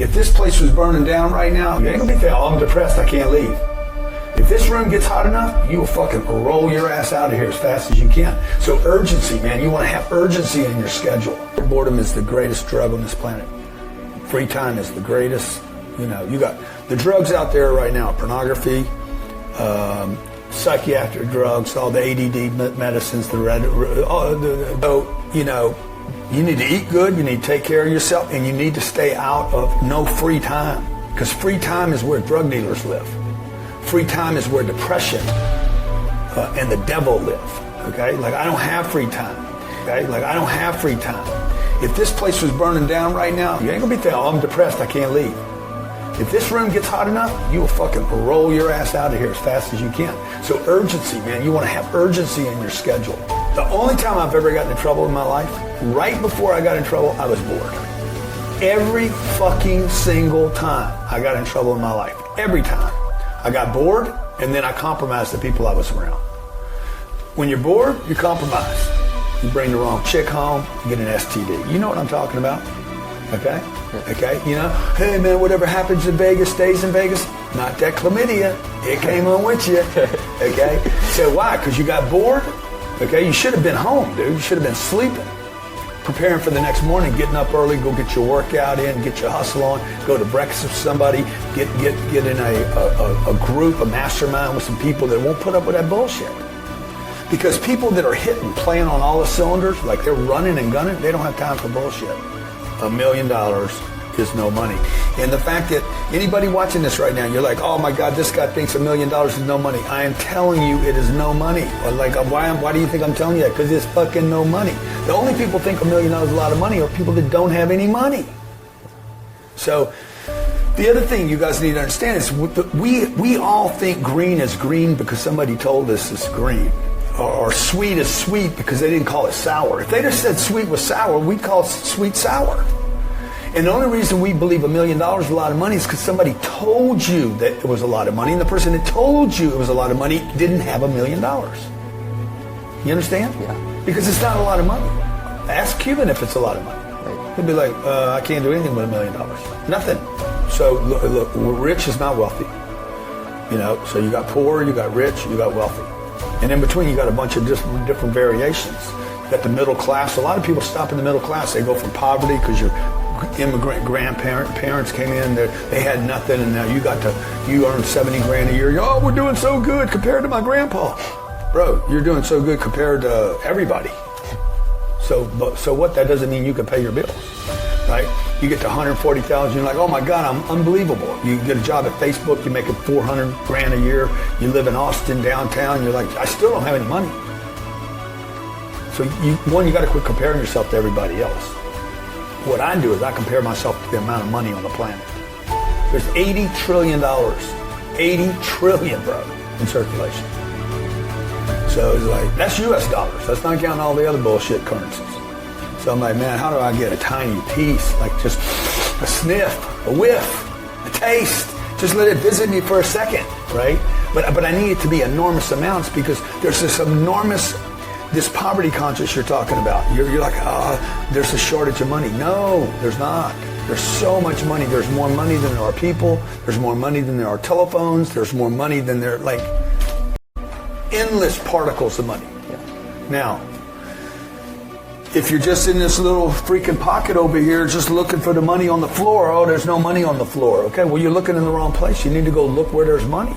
If this place was burning down right now, you ain't gonna be thinking, oh, I'm depressed, I can't leave. If this room gets hot enough, you will fucking roll your ass out of here as fast as you can. So urgency, man. You want to have urgency in your schedule. Boredom is the greatest drug on this planet. Free time is the greatest. You know, you got the drugs out there right now, pornography, psychiatric drugs, all the ADD medicines, you know, you need to eat good, you need to take care of yourself, and you need to stay out of no free time. Because free time is where drug dealers live. Free time is where depression and the devil live, okay? Like, I don't have free time, okay? Like, I don't have free time. If this place was burning down right now, you ain't gonna be thinking, oh, I'm depressed, I can't leave. If this room gets hot enough, you will fucking roll your ass out of here as fast as you can. So urgency, man. You want to have urgency in your schedule. The only time I've ever gotten in trouble in my life, right before I got in trouble, I was bored. Every fucking single time I got in trouble in my life. Every time. I got bored, and then I compromised the people I was around. When you're bored, you compromise. You bring the wrong chick home, you get an STD. You know what I'm talking about, okay? Okay, you know, hey man, whatever happens in Vegas stays in Vegas. Not that chlamydia, it came on with you, okay? So why? Because you got bored, okay? You should have been home, dude. You should have been sleeping. Preparing for the next morning, getting up early, go get your workout in, get your hustle on, go to breakfast with somebody, get in a group, a mastermind with some people that won't put up with that bullshit. Because people that are hitting, playing on all the cylinders, like they're running and gunning, they don't have time for bullshit. $1 million is no money. And the fact that anybody watching this right now, you're like, oh my God, this guy thinks $1 million is no money. I am telling you it is no money. Or like, why do you think I'm telling you that? Because it's fucking no money. The only people think $1 million is a lot of money are people that don't have any money. So the other thing you guys need to understand is we all think green is green because somebody told us it's green. Or sweet is sweet because they didn't call it sour. If they just said sweet was sour, we'd call sweet sour. And the only reason we believe $1 million is a lot of money is because somebody told you that it was a lot of money, and the person that told you it was a lot of money didn't have $1 million. You understand? Yeah. Because it's not a lot of money. Ask Cuban if it's a lot of money. Right. He'll be like, I can't do anything with $1 million. Nothing. So look, rich is not wealthy. You know, so you got poor, you got rich, you got wealthy. And in between, you got a bunch of different variations. You got the middle class. A lot of people stop in the middle class. They go from poverty because your immigrant parents came in, they had nothing, and now you earn 70 grand a year. Oh, we're doing so good compared to my grandpa. Bro, you're doing so good compared to everybody. So what? That doesn't mean you can pay your bills, right? You get to 140,000, you're like, oh my God, I'm unbelievable. You get a job at Facebook, you're making 400 grand a year. You live in Austin downtown, you're like, I still don't have any money. So you got to quit comparing yourself to everybody else. What I do is I compare myself to the amount of money on the planet. There's $80 trillion, 80 trillion, bro, in circulation. So it's like, that's US dollars. That's not counting all the other bullshit currencies. So I'm like, man, how do I get a tiny piece, like just a sniff, a whiff, a taste? Just let it visit me for a second, right? But I need it to be enormous amounts because there's this poverty conscious you're talking about. You're like, there's a shortage of money. No, there's not. There's so much money. There's more money than there are people. There's more money than there are telephones. There's more money than there, like, endless particles of money. Yeah. Now, if you're just in this little freaking pocket over here just looking for the money on the floor, oh, there's no money on the floor. Okay, well, you're looking in the wrong place. You need to go look where there's money.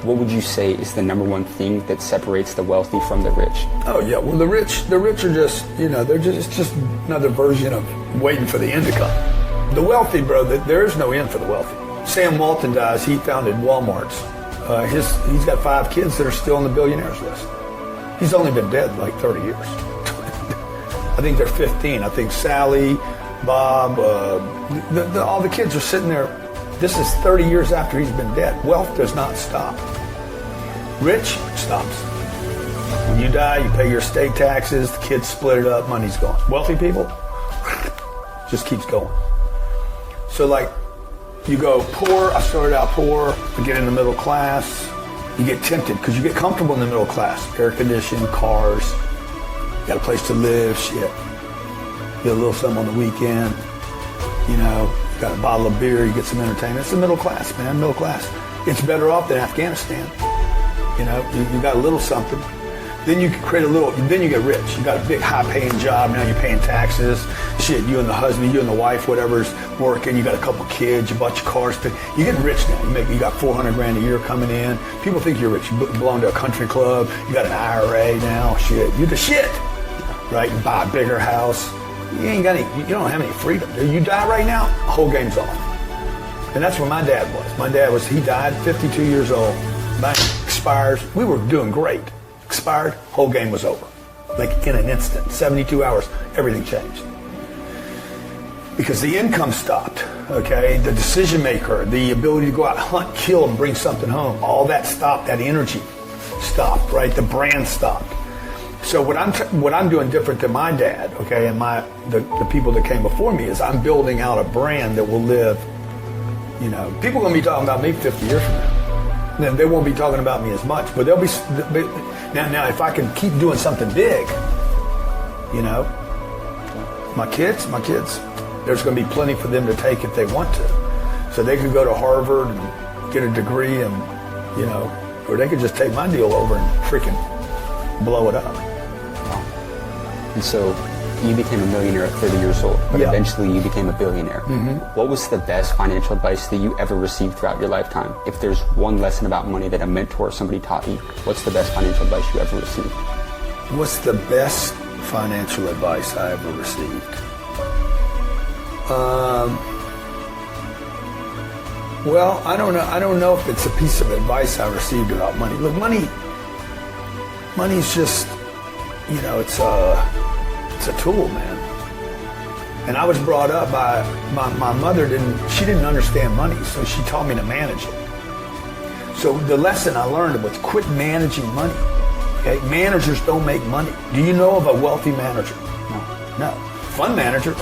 What would you say is the number one thing that separates the wealthy from the rich? Oh yeah, well the rich are just, it's just another version of waiting for the end to come. The wealthy, bro, there is no end for the wealthy. Sam Walton dies, he founded Walmart's. He's got 5 kids that are still on the billionaires list. He's only been dead like 30 years. I think they're 15. I think Sally, Bob, all the kids are sitting there. This is 30 years after he's been dead. Wealth does not stop. Rich stops. When you die, you pay your estate taxes, the kids split it up, money's gone. Wealthy people, just keeps going. So like, you go poor, I started out poor, I get in the middle class, you get tempted because you get comfortable in the middle class. Air conditioning, cars, got a place to live, shit. Get a little something on the weekend, got a bottle of beer, you get some entertainment. It's the middle class, man, middle class. It's better off than Afghanistan. You know, you got a little something. Then you can create a little, then you get rich. You got a big high-paying job, now you're paying taxes. Shit, you and the husband, you and the wife, whatever's working, you got a couple kids, you bought your cars. You're getting rich now. You got 400 grand a year coming in. People think you're rich. You belong to a country club, you got an IRA now, shit. You're the shit, right? You buy a bigger house. You ain't got any, you don't have any freedom. You die right now, the whole game's off. And that's where my dad was. My dad was, he died 52 years old. Bang, expires. We were doing great. Expired, whole game was over. Like in an instant, 72 hours, everything changed. Because the income stopped, okay? The decision maker, the ability to go out, hunt, kill, and bring something home, all that stopped, that energy stopped, right? The brand stopped. So what I'm doing different than my dad, okay, and the people that came before me is I'm building out a brand that will live, you know, people are going to be talking about me 50 years from now. Then they won't be talking about me as much, but they'll be now if I can keep doing something big, you know, my kids, there's going to be plenty for them to take if they want to. So they could go to Harvard and get a degree and, you know, or they could just take my deal over and freaking blow it up. And so you became a millionaire at 30 years old, but eventually you became a billionaire. Mm-hmm. What was the best financial advice that you ever received throughout your lifetime? If there's one lesson about money that a mentor or somebody taught you, what's the best financial advice you ever received? What's the best financial advice I ever received? Well, I don't know if it's a piece of advice I received about money. Look, money's just, you know, it's a tool, man. And I was brought up by my mother she didn't understand money, so she taught me to manage it. So the lesson I learned was quit managing money. Okay, managers don't make money. Do you know of a wealthy manager? No. Fund manager,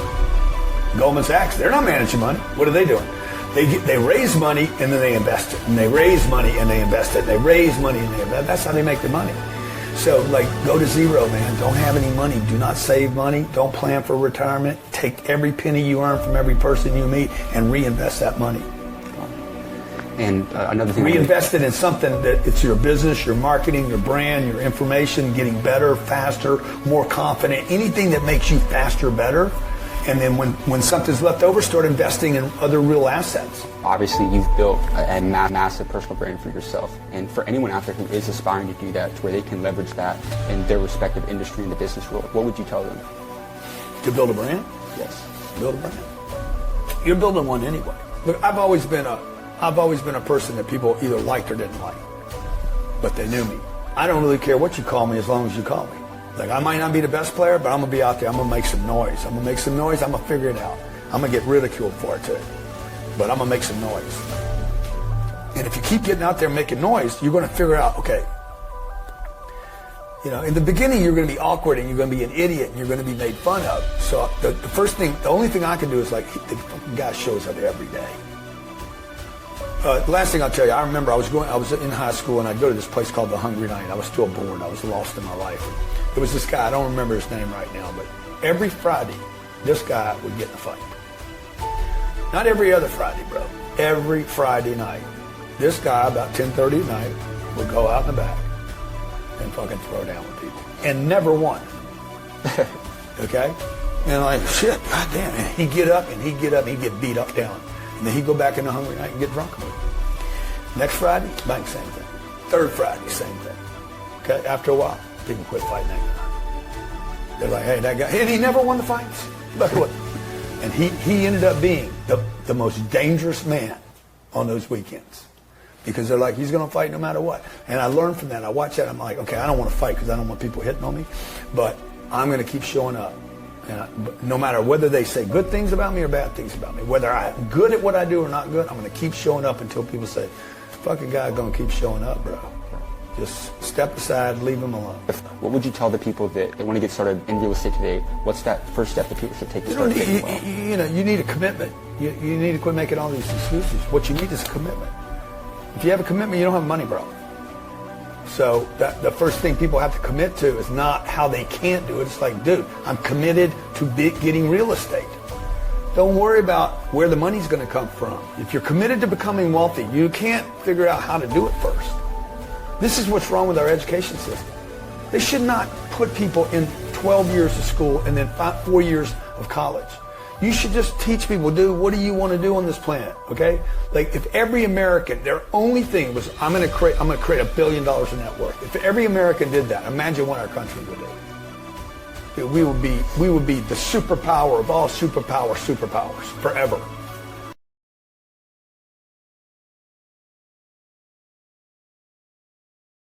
Goldman Sachs, they're not managing money. What are they doing? They raise money and then they invest it, and they raise money and they invest it. They raise money and they invest. That's how they make their money. So, like, go to zero, man. Don't have any money. Do not save money. Don't plan for retirement. Take every penny you earn from every person you meet and reinvest that money. And another thing... Reinvest it in something that it's your business, your marketing, your brand, your information, getting better, faster, more confident, anything that makes you faster, better. And then when something's left over, start investing in other real assets. Obviously, you've built a massive personal brand for yourself. And for anyone out there who is aspiring to do that, to where they can leverage that in their respective industry in the business world, what would you tell them? To build a brand? Yes. Build a brand. You're building one anyway. Look, I've always been a person that people either liked or didn't like. But they knew me. I don't really care what you call me as long as you call me. Like, I might not be the best player, but I'm going to be out there. I'm going to make some noise. I'm going to make some noise. I'm going to figure it out. I'm going to get ridiculed for it, too. But I'm going to make some noise. And if you keep getting out there making noise, you're going to figure out, okay, you know, in the beginning, you're going to be awkward and you're going to be an idiot and you're going to be made fun of. So the only thing I can do is, like, the fucking guy shows up every day. The last thing I'll tell you, I remember I was in high school and I'd go to this place called the Hungry Night. I was still bored. I was lost in my life. There was this guy, I don't remember his name right now, but every Friday, this guy would get in a fight. Not every other Friday, bro. Every Friday night, this guy, about 10:30 at night, would go out in the back and fucking throw down with people. And never won. Okay? And like, shit, goddamn. And he'd get up, and he'd get beat up down. And then he'd go back in the Hungry Night and get drunk. Next Friday, bang, same thing. Third Friday, same thing. Okay? After a while, people quit fighting that guy. They're like, hey, that guy, and he never won the fights. But what? And he ended up being the most dangerous man on those weekends. Because they're like, he's going to fight no matter what. And I learned from that. I watched that. I'm like, okay, I don't want to fight because I don't want people hitting on me. But I'm going to keep showing up. And no matter whether they say good things about me or bad things about me, whether I'm good at what I do or not good, I'm going to keep showing up until people say, fucking guy going to keep showing up, bro. Just step aside, leave them alone. What would you tell the people that want to get started in real estate today? What's that first step that people should take to start getting well? You know, you need a commitment. You need to quit making all these excuses. What you need is a commitment. If you have a commitment, you don't have money, bro. So the first thing people have to commit to is not how they can't do it. It's like, dude, I'm committed to getting real estate. Don't worry about where the money's going to come from. If you're committed to becoming wealthy, you can't figure out how to do it first. This is what's wrong with our education system. They should not put people in 12 years of school and then 4 years of college. You should just teach people, dude, what do you want to do on this planet, okay? Like if every American, their only thing was, I'm going to create $1 billion in net worth. If every American did that, imagine what our country would do. Dude, we would be the superpower of all superpowers forever.